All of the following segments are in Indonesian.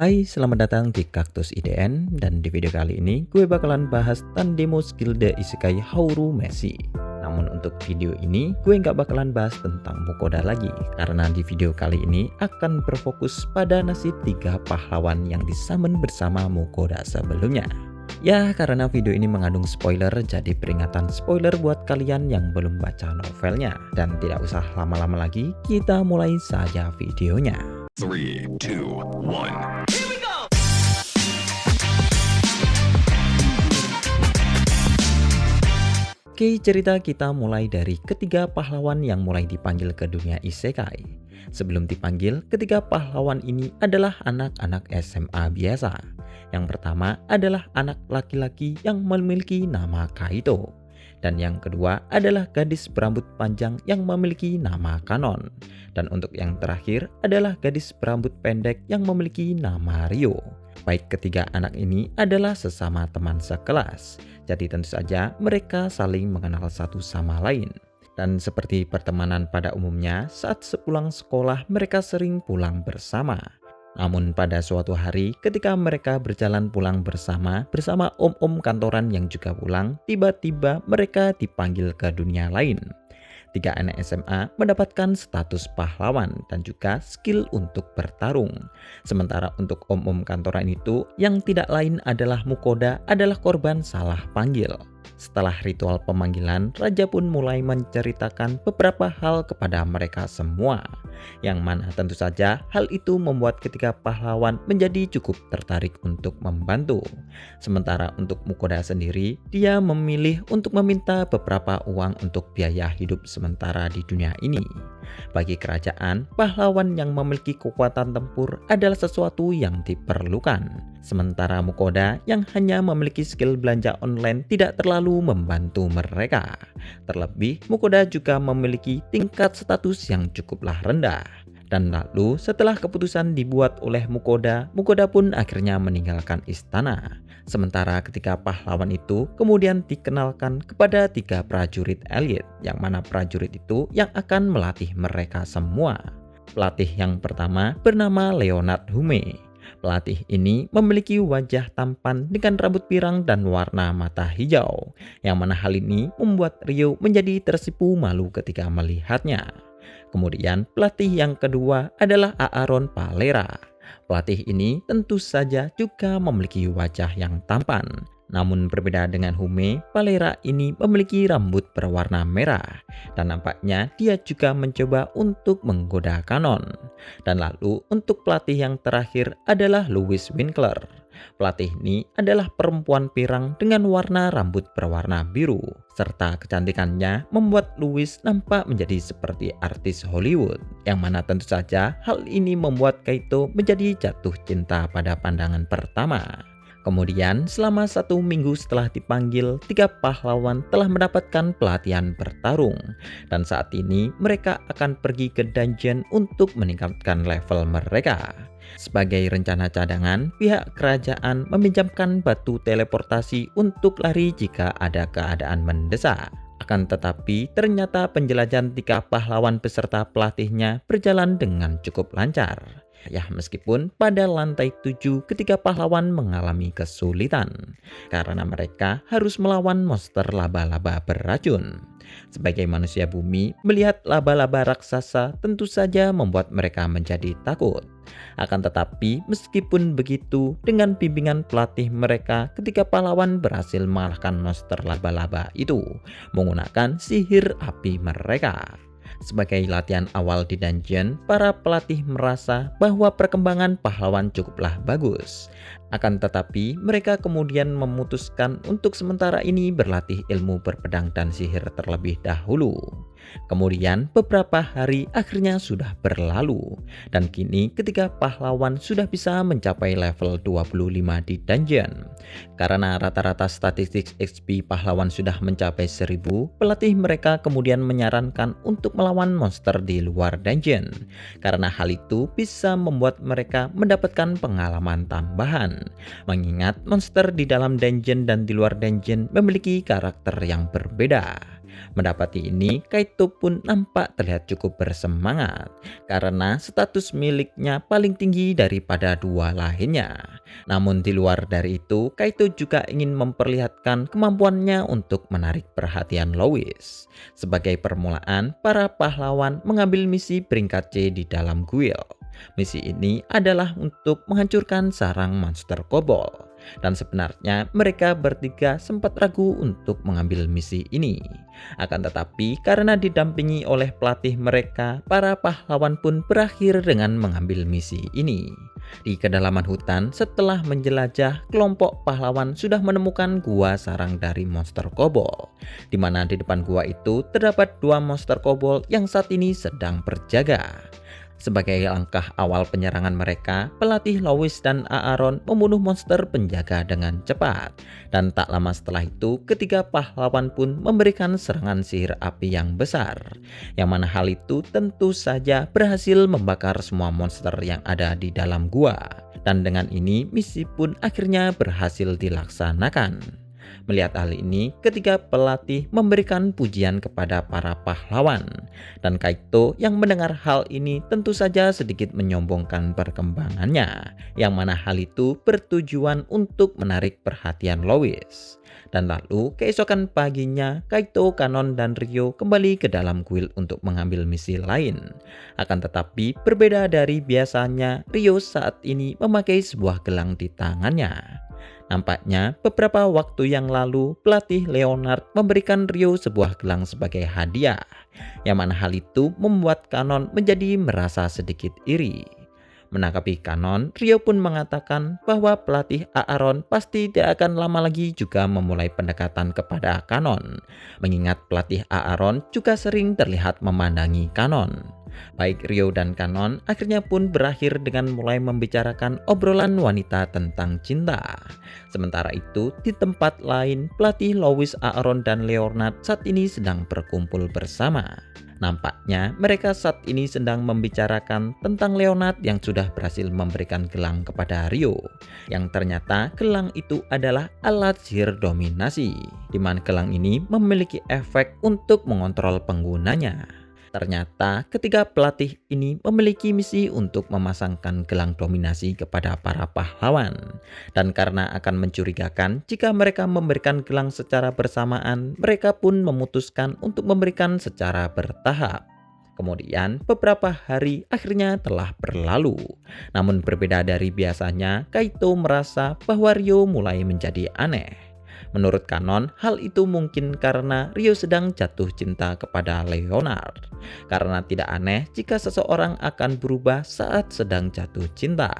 Hai, selamat datang di Kaktus IDN, dan di video kali ini gue bakalan bahas Tandemo skill The Isekai Hauru Meshi. Namun untuk video ini gue nggak bakalan bahas tentang Mukoda lagi, karena di video kali ini akan berfokus pada nasib 3 pahlawan yang disummon bersama Mukoda sebelumnya. Ya, karena video ini mengandung spoiler, jadi peringatan spoiler buat kalian yang belum baca novelnya. Dan tidak usah lama-lama lagi, kita mulai saja videonya. 3, 2, 1. Oke, cerita kita mulai dari ketiga pahlawan yang mulai dipanggil ke dunia isekai. Sebelum dipanggil, ketiga pahlawan ini adalah anak-anak SMA biasa. Yang pertama adalah anak laki-laki yang memiliki nama Kaito. Dan yang kedua adalah gadis berambut panjang yang memiliki nama Kanon. Dan untuk yang terakhir adalah gadis berambut pendek yang memiliki nama Ryo. Baik ketiga anak ini adalah sesama teman sekelas. Jadi tentu saja mereka saling mengenal satu sama lain. Dan seperti pertemanan pada umumnya, saat sepulang sekolah mereka sering pulang bersama. Namun pada suatu hari ketika mereka berjalan pulang bersama om-om kantoran yang juga pulang, tiba-tiba mereka dipanggil ke dunia lain. 3 anak SMA mendapatkan status pahlawan dan juga skill untuk bertarung. Sementara untuk om-om kantoran itu, yang tidak lain adalah Mukoda adalah korban salah panggil. Setelah ritual pemanggilan, raja pun mulai menceritakan beberapa hal kepada mereka semua. Yang mana tentu saja hal itu membuat ketiga pahlawan menjadi cukup tertarik untuk membantu. Sementara untuk Mukoda sendiri, dia memilih untuk meminta beberapa uang untuk biaya hidup sementara di dunia ini. Bagi kerajaan, pahlawan yang memiliki kekuatan tempur adalah sesuatu yang diperlukan. Sementara Mukoda yang hanya memiliki skill belanja online tidak terlalu membantu mereka. Terlebih, Mukoda juga memiliki tingkat status yang cukuplah rendah. Dan lalu setelah keputusan dibuat oleh Mukoda, Mukoda pun akhirnya meninggalkan istana. Sementara ketika pahlawan itu kemudian dikenalkan kepada 3 prajurit elit, yang mana prajurit itu yang akan melatih mereka semua. Pelatih yang pertama bernama Leonard Hume. Pelatih ini memiliki wajah tampan dengan rambut pirang dan warna mata hijau, yang mana hal ini membuat Ryo menjadi tersipu malu ketika melihatnya. Kemudian pelatih yang kedua adalah Aaron Palera. Pelatih ini tentu saja juga memiliki wajah yang tampan. Namun berbeda dengan Hume, Palera ini memiliki rambut berwarna merah. Dan nampaknya dia juga mencoba untuk menggoda Kanon. Dan lalu untuk pelatih yang terakhir adalah Louis Winkler. Pelatih ini adalah perempuan pirang dengan warna rambut berwarna biru. Serta kecantikannya membuat Louis nampak menjadi seperti artis Hollywood. Yang mana tentu saja hal ini membuat Kaito menjadi jatuh cinta pada pandangan pertama. Kemudian selama 1 minggu setelah dipanggil, 3 pahlawan telah mendapatkan pelatihan bertarung. Dan saat ini mereka akan pergi ke dungeon untuk meningkatkan level mereka. Sebagai rencana cadangan, pihak kerajaan meminjamkan batu teleportasi untuk lari jika ada keadaan mendesak. Akan tetapi ternyata penjelajahan 3 pahlawan beserta pelatihnya berjalan dengan cukup lancar. Ya, meskipun pada lantai 7 ketiga pahlawan mengalami kesulitan karena mereka harus melawan monster laba-laba beracun. Sebagai manusia bumi, melihat laba-laba raksasa tentu saja membuat mereka menjadi takut. Akan tetapi meskipun begitu, dengan bimbingan pelatih mereka, ketiga pahlawan berhasil mengalahkan monster laba-laba itu menggunakan sihir api mereka. Sebagai latihan awal di dungeon, para pelatih merasa bahwa perkembangan pahlawan cukuplah bagus. Akan tetapi mereka kemudian memutuskan untuk sementara ini berlatih ilmu berpedang dan sihir terlebih dahulu. Kemudian beberapa hari akhirnya sudah berlalu, dan kini ketiga pahlawan sudah bisa mencapai level 25 di dungeon. Karena rata-rata statistik XP pahlawan sudah mencapai 1000, pelatih mereka kemudian menyarankan untuk melawan monster di luar dungeon. Karena hal itu bisa membuat mereka mendapatkan pengalaman tambahan. Mengingat monster di dalam dungeon dan di luar dungeon memiliki karakter yang berbeda. Mendapati ini, Kaito pun nampak terlihat cukup bersemangat karena status miliknya paling tinggi daripada dua lainnya. Namun di luar dari itu, Kaito juga ingin memperlihatkan kemampuannya untuk menarik perhatian Louis. Sebagai permulaan, para pahlawan mengambil misi peringkat C di dalam guild. Misi ini adalah untuk menghancurkan sarang monster kobold. Dan sebenarnya mereka bertiga sempat ragu untuk mengambil misi ini. Akan tetapi karena didampingi oleh pelatih mereka, para pahlawan pun berakhir dengan mengambil misi ini. Di kedalaman hutan, setelah menjelajah, kelompok pahlawan sudah menemukan gua sarang dari monster kobold, di mana di depan gua itu terdapat dua monster kobold yang saat ini sedang berjaga. Sebagai langkah awal penyerangan mereka, pelatih Louis dan Aaron membunuh monster penjaga dengan cepat. Dan tak lama setelah itu, ketiga pahlawan pun memberikan serangan sihir api yang besar. Yang mana hal itu tentu saja berhasil membakar semua monster yang ada di dalam gua. Dan dengan ini, misi pun akhirnya berhasil dilaksanakan. Melihat hal ini, ketiga pelatih memberikan pujian kepada para pahlawan. Dan Kaito yang mendengar hal ini tentu saja sedikit menyombongkan perkembangannya, yang mana hal itu bertujuan untuk menarik perhatian Louis. Dan lalu keesokan paginya, Kaito, Kanon, dan Ryo kembali ke dalam guild untuk mengambil misi lain. Akan tetapi berbeda dari biasanya, Ryo saat ini memakai sebuah gelang di tangannya. Nampaknya beberapa waktu yang lalu pelatih Leonard memberikan Ryo sebuah gelang sebagai hadiah, yang mana hal itu membuat Kanon menjadi merasa sedikit iri. Menanggapi Kanon, Ryo pun mengatakan bahwa pelatih Aaron pasti tidak akan lama lagi juga memulai pendekatan kepada Kanon, mengingat pelatih Aaron juga sering terlihat memandangi Kanon. Baik Ryo dan Kanon akhirnya pun berakhir dengan mulai membicarakan obrolan wanita tentang cinta. Sementara itu, di tempat lain, pelatih Louis, Aaron, dan Leonard saat ini sedang berkumpul bersama. Nampaknya mereka saat ini sedang membicarakan tentang Leonard yang sudah berhasil memberikan gelang kepada Ryo. Yang ternyata gelang itu adalah alat sihir dominasi, di mana gelang ini memiliki efek untuk mengontrol penggunanya. Ternyata ketiga pelatih ini memiliki misi untuk memasangkan gelang dominasi kepada para pahlawan. Dan karena akan mencurigakan jika mereka memberikan gelang secara bersamaan, mereka pun memutuskan untuk memberikan secara bertahap. Kemudian beberapa hari akhirnya telah berlalu. Namun berbeda dari biasanya, Kaito merasa bahwa Ryo mulai menjadi aneh. Menurut Kanon, hal itu mungkin karena Ryo sedang jatuh cinta kepada Leonard. Karena tidak aneh jika seseorang akan berubah saat sedang jatuh cinta.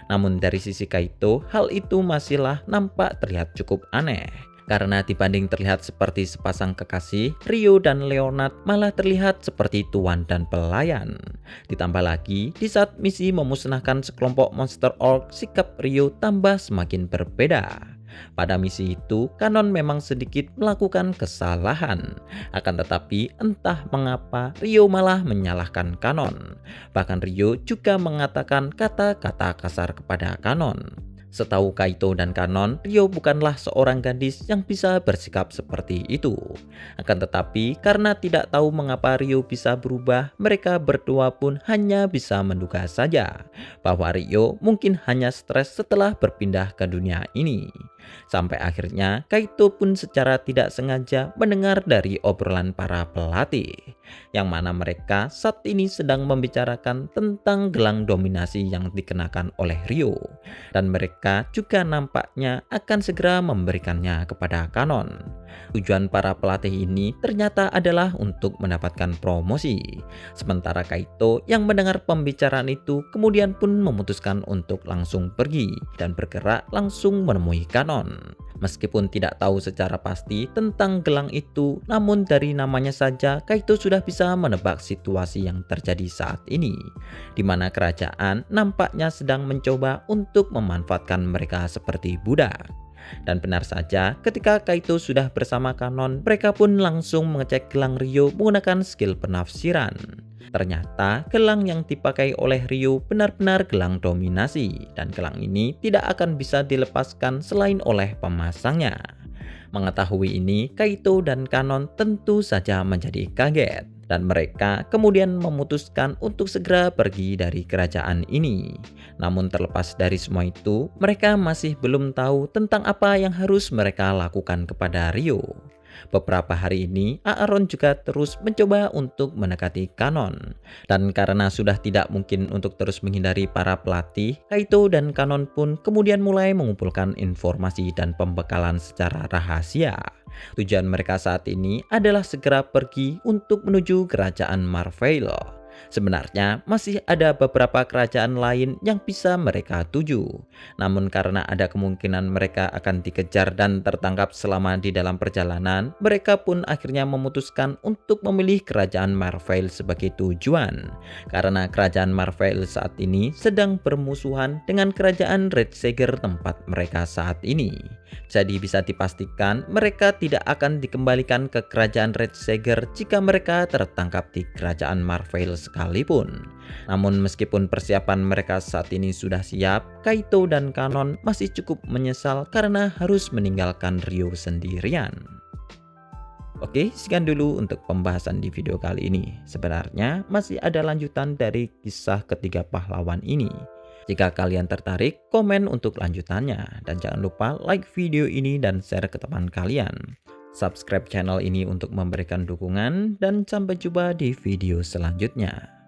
Namun dari sisi Kaito, hal itu masihlah nampak terlihat cukup aneh. Karena dibanding terlihat seperti sepasang kekasih, Ryo dan Leonard malah terlihat seperti tuan dan pelayan. Ditambah lagi, di saat misi memusnahkan sekelompok monster orc, sikap Ryo tambah semakin berbeda. Pada misi itu, Kanon memang sedikit melakukan kesalahan. Akan tetapi entah mengapa Ryo malah menyalahkan Kanon. Bahkan Ryo juga mengatakan kata-kata kasar kepada Kanon. Setahu Kaito dan Kanon, Ryo bukanlah seorang gadis yang bisa bersikap seperti itu. Akan tetapi karena tidak tahu mengapa Ryo bisa berubah, mereka berdua pun hanya bisa menduga saja bahwa Ryo mungkin hanya stres setelah berpindah ke dunia ini. Sampai akhirnya Kaito pun secara tidak sengaja mendengar dari obrolan para pelatih, yang mana mereka saat ini sedang membicarakan tentang gelang dominasi yang dikenakan oleh Ryo. Dan mereka juga nampaknya akan segera memberikannya kepada Kanon. Tujuan para pelatih ini ternyata adalah untuk mendapatkan promosi. Sementara Kaito yang mendengar pembicaraan itu kemudian pun memutuskan untuk langsung pergi dan bergerak langsung menemui Kanon. Meskipun tidak tahu secara pasti tentang gelang itu, namun dari namanya saja Kaito sudah bisa menebak situasi yang terjadi saat ini, di mana kerajaan nampaknya sedang mencoba untuk memanfaatkan mereka seperti budak. Dan benar saja, ketika Kaito sudah bersama Kanon, mereka pun langsung mengecek gelang Ryo menggunakan skill penafsiran. Ternyata gelang yang dipakai oleh Ryo benar-benar gelang dominasi, dan gelang ini tidak akan bisa dilepaskan selain oleh pemasangnya. Mengetahui ini, Kaito dan Kanon tentu saja menjadi kaget. Dan mereka kemudian memutuskan untuk segera pergi dari kerajaan ini. Namun terlepas dari semua itu, mereka masih belum tahu tentang apa yang harus mereka lakukan kepada Ryo. Beberapa hari ini, Aaron juga terus mencoba untuk mendekati Kanon. Dan karena sudah tidak mungkin untuk terus menghindari para pelatih, Kaito dan Kanon pun kemudian mulai mengumpulkan informasi dan pembekalan secara rahasia. Tujuan mereka saat ini adalah segera pergi untuk menuju kerajaan Marvel. Sebenarnya masih ada beberapa kerajaan lain yang bisa mereka tuju. Namun karena ada kemungkinan mereka akan dikejar dan tertangkap selama di dalam perjalanan, mereka pun akhirnya memutuskan untuk memilih kerajaan Marvel sebagai tujuan. Karena kerajaan Marvel saat ini sedang bermusuhan dengan kerajaan Red Sager tempat mereka saat ini. Jadi bisa dipastikan mereka tidak akan dikembalikan ke kerajaan Red Sager jika mereka tertangkap di kerajaan Marvel sekalipun. Namun meskipun persiapan mereka saat ini sudah siap, Kaito dan Kanon masih cukup menyesal karena harus meninggalkan Ryo sendirian. Oke, sekian dulu untuk pembahasan di video kali ini. Sebenarnya masih ada lanjutan dari kisah ketiga pahlawan ini. Jika kalian tertarik, komen untuk lanjutannya. Dan jangan lupa like video ini dan share ke teman kalian. Subscribe channel ini untuk memberikan dukungan. Dan sampai jumpa di video selanjutnya.